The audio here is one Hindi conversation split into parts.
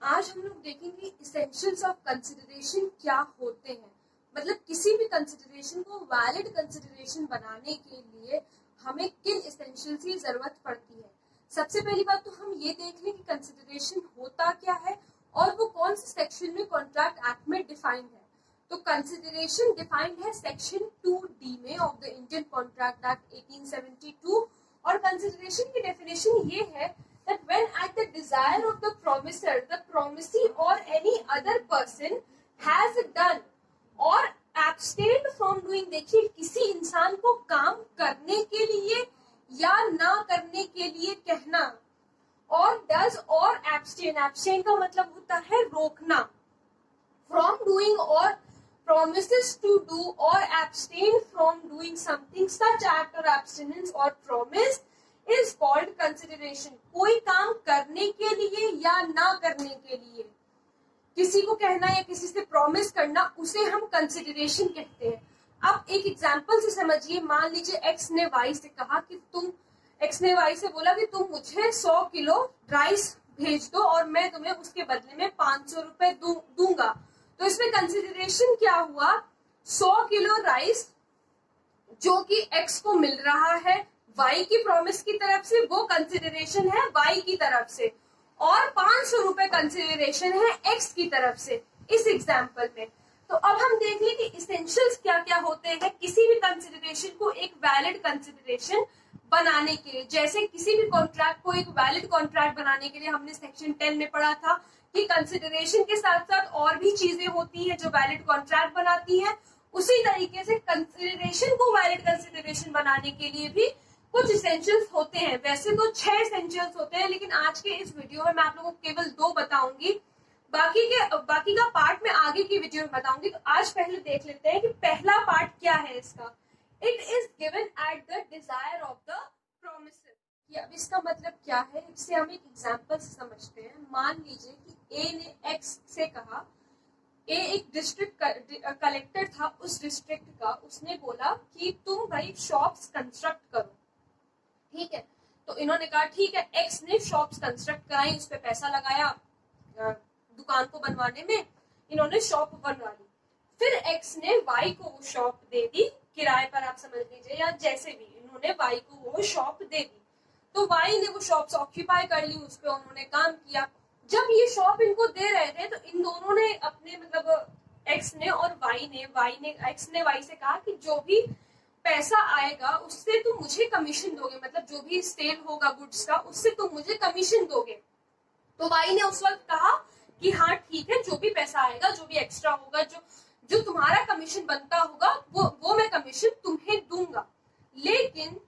आज हम लोग देखेंगे इसेंशियल्स ऑफ कंसिडरेशन क्या होते हैं। मतलब किसी भी कंसिडरेशन को वैलिड कंसिडरेशन बनाने के लिए हमें किन इसेंशियल्स की जरूरत पड़ती है। सबसे पहली बात तो हम ये देख लें कि कंसिडरेशन होता क्या है और वो कौन से सेक्शन में कॉन्ट्रैक्ट एक्ट में डिफाइंड है। तो कंसिडरेशन डिफाइंड है सेक्शन 2D में of the Indian contract act 1872। और कंसिडरेशन की डेफिनेशन ये है that when at the desire of the promisor, the promisee or any other person has done or abstained from doing, देखिए किसी इंसान को काम करने के लिए या ना करने के लिए कहना, और does और abstain का मतलब होता है रोकना, from doing or promises to do or abstain from doing something, such act or abstinence or promise is called consideration। कोई काम करने के लिए या ना करने के लिए किसी को कहना या किसी से प्रॉमिस करना, उसे हम कंसिडरेशन कहते हैं। अब एक एग्जांपल से समझिए। मान लीजिए एक्स ने वाई से कहा कि एक्स ने वाई से बोला कि तुम मुझे 100 किलो राइस भेज दो और मैं तुम्हें उसके बदले में 500 रुपए दूंगा। तो इसमें कंसिडरेशन क्या हुआ? 100 किलो राइस जो कि एक्स को मिल रहा है वाई की प्रॉमिस की तरफ से, वो कंसिडरेशन है वाई की तरफ से, और 500 रुपए कंसिडरेशन है एक्स की तरफ से इस एग्जाम्पल में। तो अब हम देख लें कि इसेंशियल्स क्या क्या होते हैं किसी भी कंसिडरेशन को एक वैलिड कंसिडरेशन बनाने के लिए। जैसे किसी भी कॉन्ट्रैक्ट को एक वैलिड कॉन्ट्रैक्ट बनाने के लिए हमने सेक्शन 10 में पढ़ा था कि कंसिडरेशन के साथ साथ और भी चीजें होती हैं जो वैलिड कॉन्ट्रैक्ट बनाती हैं। उसी तरीके से कंसिडरेशन को वैलिड कंसिडरेशन बनाने के लिए भी कुछ इसेंशियल्स होते हैं। वैसे तो 6 इसेंशियल्स होते हैं, लेकिन आज के इस वीडियो में मैं आप लोगों को केवल 2 बताऊंगी। बाकी का पार्ट में आगे की वीडियो में बताऊंगी। तो आज पहले देख लेते हैं कि पहला पार्ट क्या है इसका। It is given at the desire of the promisor. अब इसका मतलब क्या है, इससे हम एक एग्जाम्पल से समझते हैं। मान लीजिए कि ए ने एक्स से कहा, ए एक डिस्ट्रिक्ट कलेक्टर था उस डिस्ट्रिक्ट का, उसने बोला कि तुम भाई शॉप्स कंस्ट्रक्ट करो। ठीक है, तो इन्होंने कहा ठीक है। एक्स ने शॉप्स कंस्ट्रक्ट कराई, उस पर पैसा लगाया दुकान को बनवाने में, इन्होंने शॉप बनवा ली। फिर एक्स ने वाई को वो शॉप दे दी किराए पर, आप समझ लीजिए, या जैसे भी इन्होंने वाई को वो शॉप दे दी। तो वाई ने वो शॉप्स ऑक्यूपाई कर ली, उस पर उन्होंने काम किया। जब ये शॉप इनको दे रहे थे तो इन दोनों ने अपने मतलब एक्स ने और एक्स ने वाई से कहा कि जो भी पैसा आएगा उससे तुम मुझे कमीशन दोगे, मतलब जो भी सेल होगा गुड्स का उससे तुम मुझे कमीशन दोगे। तो वाई ने उस वक्त कहा कि हाँ ठीक है, जो भी पैसा आएगा, जो भी एक्स्ट्रा होगा, जो तुम्हारा कमीशन बनता होगा वो मैं कमीशन तुम्हें दूंगा। लेकिन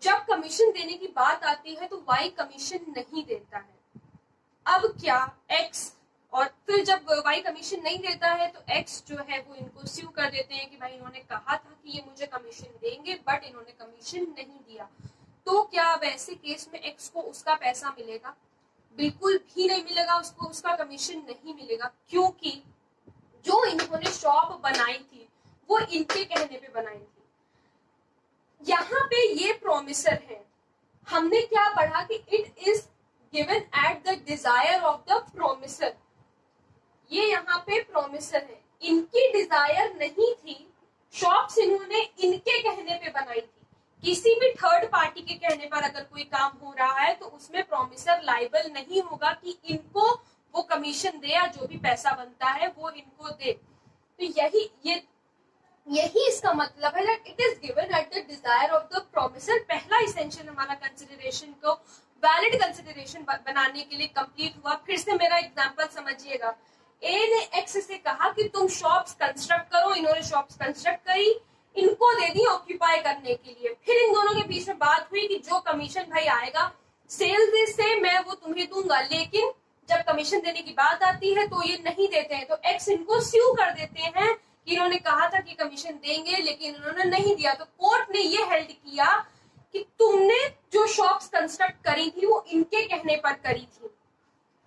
जब कमीशन देने की बात आती है तो वाई कमीशन नहीं देता है। अब क्या एक्स, और फिर जब वाई कमीशन नहीं देता है तो एक्स जो है वो इनको स्यू कर देते हैं कि भाई इन्होंने कहा था कि ये मुझे कमीशन देंगे बट इन्होंने कमीशन नहीं दिया। तो क्या वैसे केस में एक्स को उसका पैसा मिलेगा? बिल्कुल भी नहीं मिलेगा, उसको उसका कमीशन नहीं मिलेगा, क्योंकि जो इन्होंने शॉप बनाई थी वो इनके कहने पे बनाई थी। यहाँ पे ये प्रोमिसर है। हमने क्या पढ़ा कि it is given at the desire of the promisor. ये यहाँ पे प्रोमिसर है, इनकी डिजायर नहीं थी। शॉप्स इन्होंने इनके कहने पे बनाई थी। किसी भी थर्ड पार्टी के कहने पर अगर कोई काम हो रहा है तो उसमें प्रोमिसर लायबल नहीं होगा कि इनको वो कमीशन दे या जो भी पैसा बनता है वो इनको दे। तो यही इसका मतलब है that it is given at the desire of the promisor. पहला इसेंशियल हमारा कंसिडरेशन को वैलिड कंसिडरेशन बनाने के लिए कंप्लीट हुआ। फिर से मेरा एग्जांपल समझिएगा। ए ने एक्स से कहा कि तुम शॉप्स कंस्ट्रक्ट करो, इन्होंने शॉप्स कंस्ट्रक्ट करी, इनको दे दी ऑक्यूपाई करने के लिए। फिर इन दोनों के बीच में बात हुई कि जो कमीशन भाई आएगा सेल्स से मैं वो तुम्हें दूंगा। लेकिन जब कमीशन देने की बात आती है तो ये नहीं देते हैं, तो एक्स इनको स्यू कर देते हैं कि इन्होंने कहा था कि कमीशन देंगे लेकिन इन्होंने नहीं दिया। तो कोर्ट ने ये हेल्ड किया कि तुमने जो शॉप्स कंस्ट्रक्ट करी थी वो इनके कहने पर करी थी,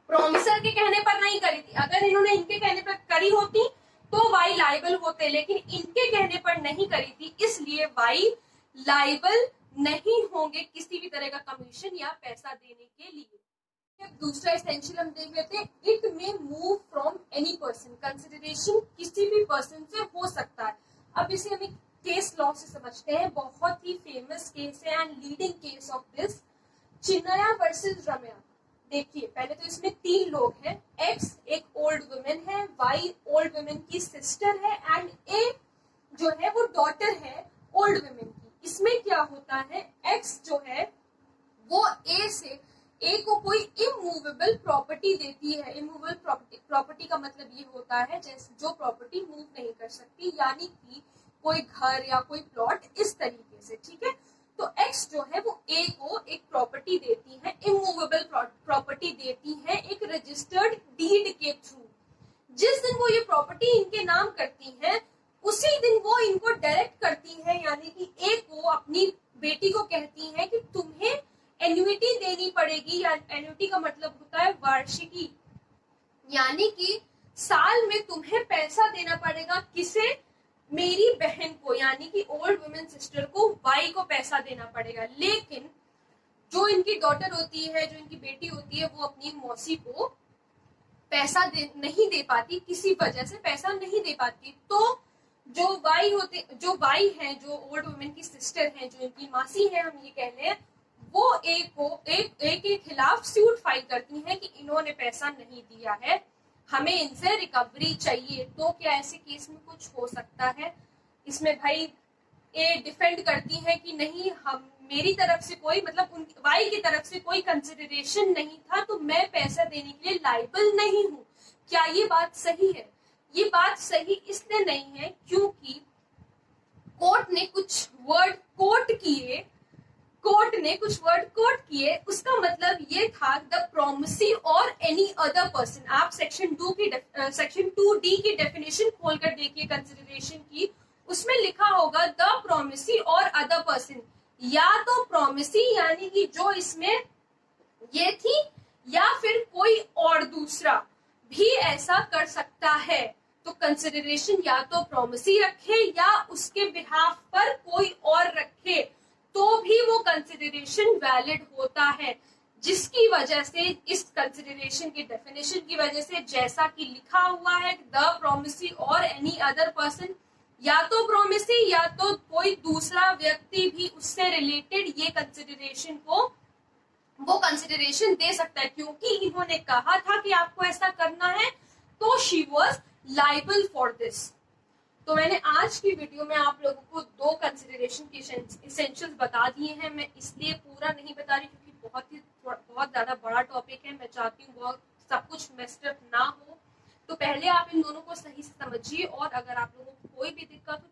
प्रोमिसर के कहने पर नहीं करी थी। अगर इन्होंने इनके कहने पर करी होती तो वाई लायबल होते, लेकिन इनके कहने पर नहीं करी थी, इसलिए वाई लायबल नहीं होंगे किसी भी तरह का कमीशन या पैसा देने के लिए। दूसरा एसेंशियल हम देख लेते हैं, it may move from any person. Consideration किसी भी पर्सन से हो सकता है। अब इसे हम एक केस लॉ से समझते हैं, बहुत ही फेमस केस है and leading case of this, Chinmaya versus Ramya. देखिए पहले तो इसमें 3 लोग हैं, एक्स एक ओल्ड वुमेन है, वाई ओल्ड वुमेन की सिस्टर है एंड ए जो है वो डॉटर है ओल्ड वुमेन की। इसमें क्या होता है, एक्स जो है वो ए से ए को कोई इमूवेबल प्रॉपर्टी देती है। इमूवेबल प्रॉपर्टी का मतलब ये होता है जैसे जो प्रॉपर्टी मूव नहीं कर सकती, यानी कि कोई घर या कोई प्लॉट, इस तरीके से, ठीक है। तो एक्स जो है वो ए को एक प्रॉपर्टी देती है, इमूवेबल प्रॉपर्टी देती है एक रजिस्टर्ड डीड के थ्रू। जिस दिन वो ये प्रॉपर्टी इनके नाम करती है उसी दिन वो इनको डायरेक्ट करती है, यानी कि ए को अपनी बेटी को कहती है कि तुम्हें एन्युइटी देनी पड़ेगी, या एन्युइटी का मतलब होता है वार्षिकी, यानी कि साल में तुम्हें पैसा देना पड़ेगा। किसे? मेरी बहन को, यानी कि ओल्ड वुमेन सिस्टर को, वाई को पैसा देना पड़ेगा। लेकिन जो इनकी डॉटर होती है, जो इनकी बेटी होती है, वो अपनी मौसी को पैसा नहीं दे पाती, किसी वजह से पैसा नहीं दे पाती। तो जो वाई है, जो ओल्ड वुमेन की सिस्टर है, जो इनकी मासी है, हम ये कह लें, वो ए के खिलाफ सूट फाइल करती हैं कि इन्होंने पैसा नहीं दिया है, हमें इनसे रिकवरी चाहिए। तो क्या ऐसे केस में कुछ हो सकता है? इसमें भाई ए डिफेंड करती है कि नहीं, हम मेरी तरफ से कोई, मतलब वाई की तरफ से कोई कंसिडरेशन नहीं था, तो मैं पैसा देने के लिए लायबल नहीं हूँ। क्या ये बात सही है? ये बात सही इसलिए नहीं है क्योंकि कोर्ट ने कुछ वर्ड कोट किए, उसका मतलब ये था द प्रोमिसी और एनी अदर पर्सन। आप सेक्शन 2D की डेफिनेशन खोलकर देखिए कंसिडरेशन की, उसमें लिखा होगा द प्रोमिसी और अदर पर्सन। या तो प्रोमिसी यानी कि जो इसमें ये थी, या फिर कोई और दूसरा भी ऐसा कर सकता है। तो कंसिडरेशन या तो प्रोमिसी रखे या उसके बिहाफ पर कोई और रखे, तो भी वो कंसिडरेशन वैलिड होता है। जिसकी वजह से इस कंसिडरेशन की डेफिनेशन की वजह से, जैसा कि लिखा हुआ है द प्रोमिसी और एनी अदर पर्सन, या तो प्रोमिसी या तो कोई दूसरा व्यक्ति भी उससे रिलेटेड ये कंसिडरेशन को वो कंसिडरेशन दे सकता है। क्योंकि इन्होंने कहा था कि आपको ऐसा करना है, तो she was liable for this. तो मैंने आज की वीडियो में आप लोगों को 2 कंसिडरेशन के एसेंशियल्स बता दिए हैं। मैं इसलिए पूरा नहीं बता रही क्योंकि बहुत ज्यादा बड़ा टॉपिक है, मैं चाहती हूँ बहुत सब कुछ मेस्ड अप ना हो। तो पहले आप इन दोनों को सही से समझिए, और अगर आप लोगों को कोई भी दिक्कत हो